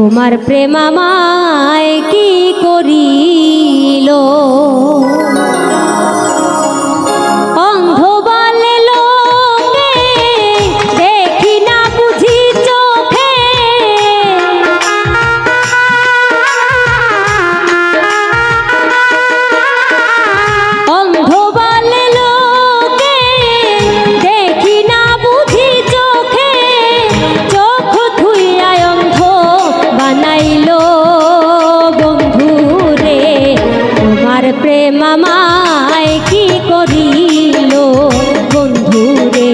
তোমার প্রেম আমায় কি করিল। অন্ধ বলে লোকে দেখি না বুঝি চোখে, অন্ধ বলে লোকে দেখি না বুঝি চোখে, চোখ ধুইয়া অন্ধ বানাইলো বন্ধু রে। তোমার প্রেম আমায় কি করিল বন্ধু রে,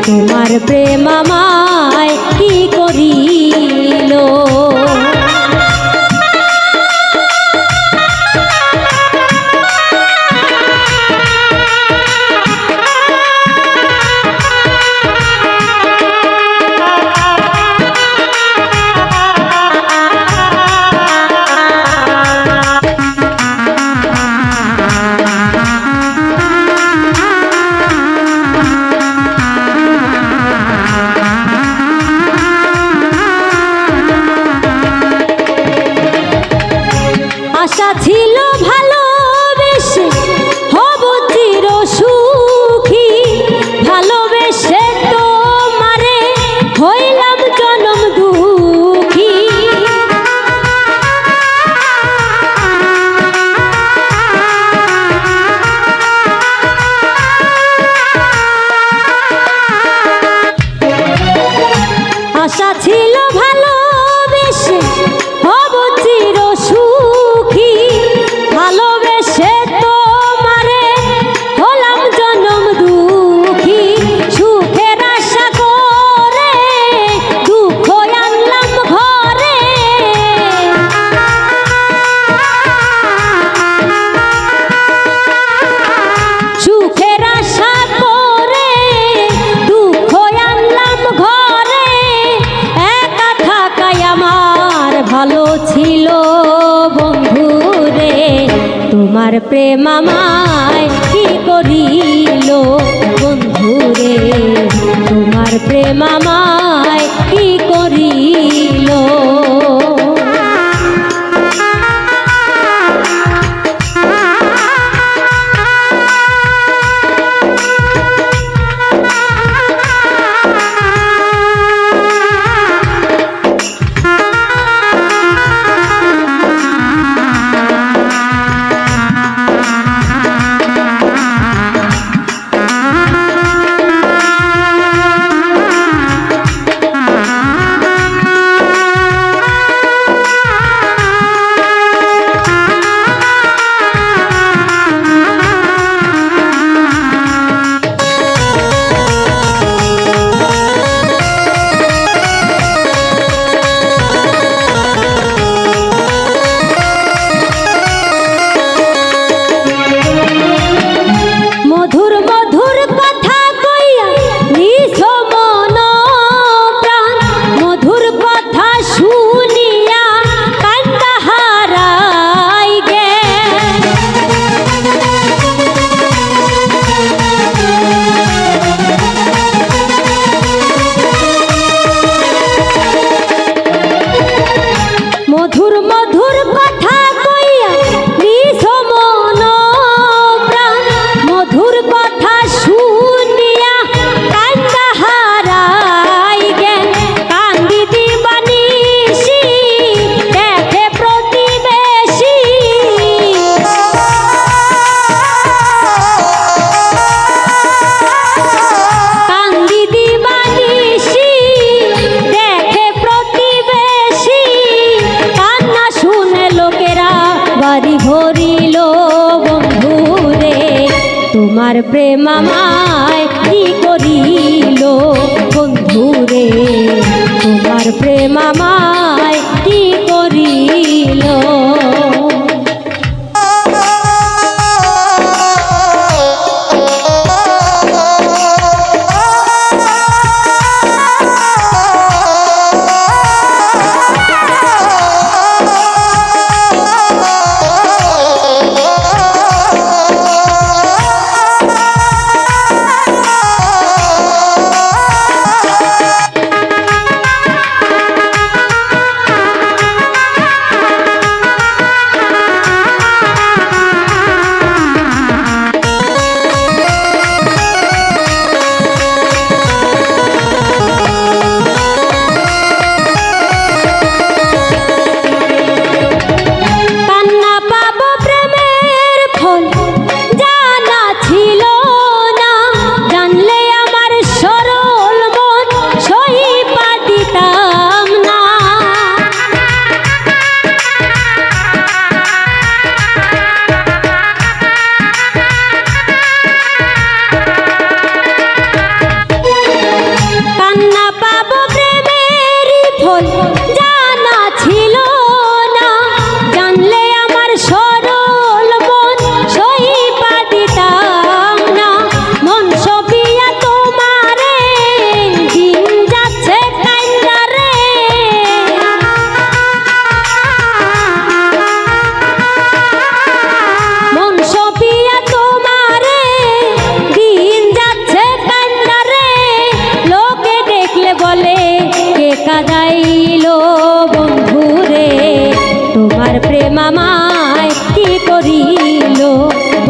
তোমার প্রেম আমায় কি করিল। আশা ছিল ভালোবেসে হব চির সুখী, ভালোবেসে তোমারে হইলাম জনম দুঃখী। আশা ছিল ভালোবেসে হব চির সুখী, ভালোবেসে তোমারে হলাম জনম দুঃখী। সুখের আশা করে দুঃখ আনলাম ঘরে, সুখের আশা করে দুঃখ আনলাম ঘরে। একা থাকাই আমার ভালো ছিল বন্ধু রে, তোমার প্রেম আমায় কি করিল বন্ধু রে, তোমার প্রেম আমায় কি করিল। মধুর মধুর কথা কইয়া নিছ মন প্রাণ, মধুর কথা শুনিয়া কান্না হারাই গে। মধুর মধুর কথা কইয়া নিছ মন প্রাণ, মধুর কথা শুনিয়া কান্না হারাই জ্ঞান। কান্দি দিবানিশি দেখে প্রতিবেশী, কান্দি দিবানিশি দেখে প্রতিবেশী। কান্না শুনে লোকেরা বাড়ি ভরিল বন্ধু রে, তোমার প্রেম আমায় কি করিল বন্ধু রে, তোমার প্রেম আমায় কি করিল।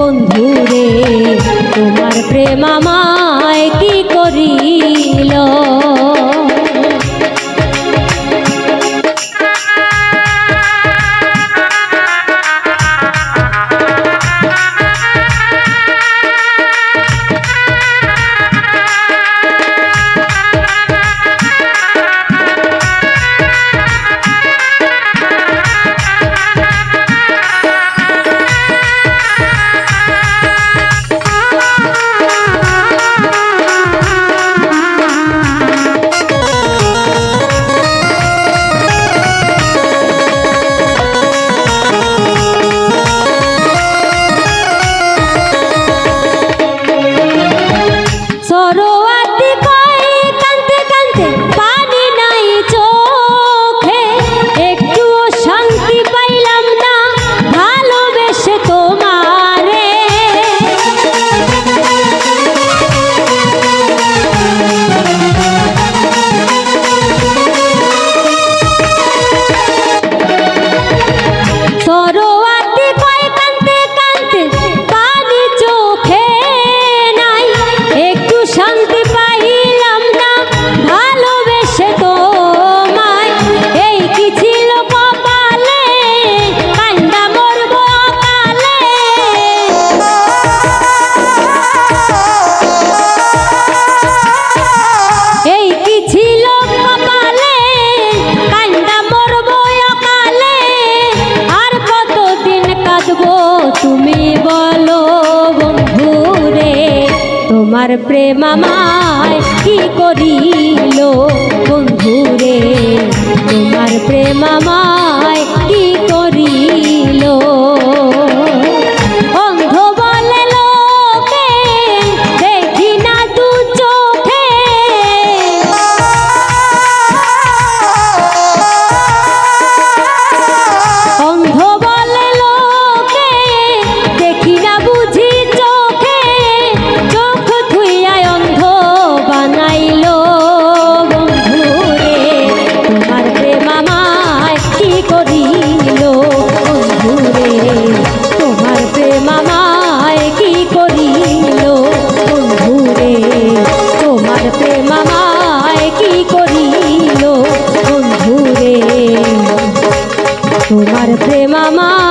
বন্ধুরে তোমার প্রেম আমায় কি করিল। তুমি বলো বন্ধুরে তোমার প্রেম আমায় কি করিল। বন্ধুরে তোমার প্রেম আমায় কি করিল। অন্ধ বলে লোকে দেখি না দু চোখে, অন্ধ বলে লোকে দেখি না বুঝি চোখে, চোখ ধুইয়ায় অন্ধ বানাইল। বন্ধুরে তোমার প্রেম আমায় কি করিল। বন্ধুরে তোমার প্রেম আমায় কি করিল। বন্ধুরে তোমার প্রেম আমায় কি করিল। বন্ধুরে তোমার প্রেম আমায়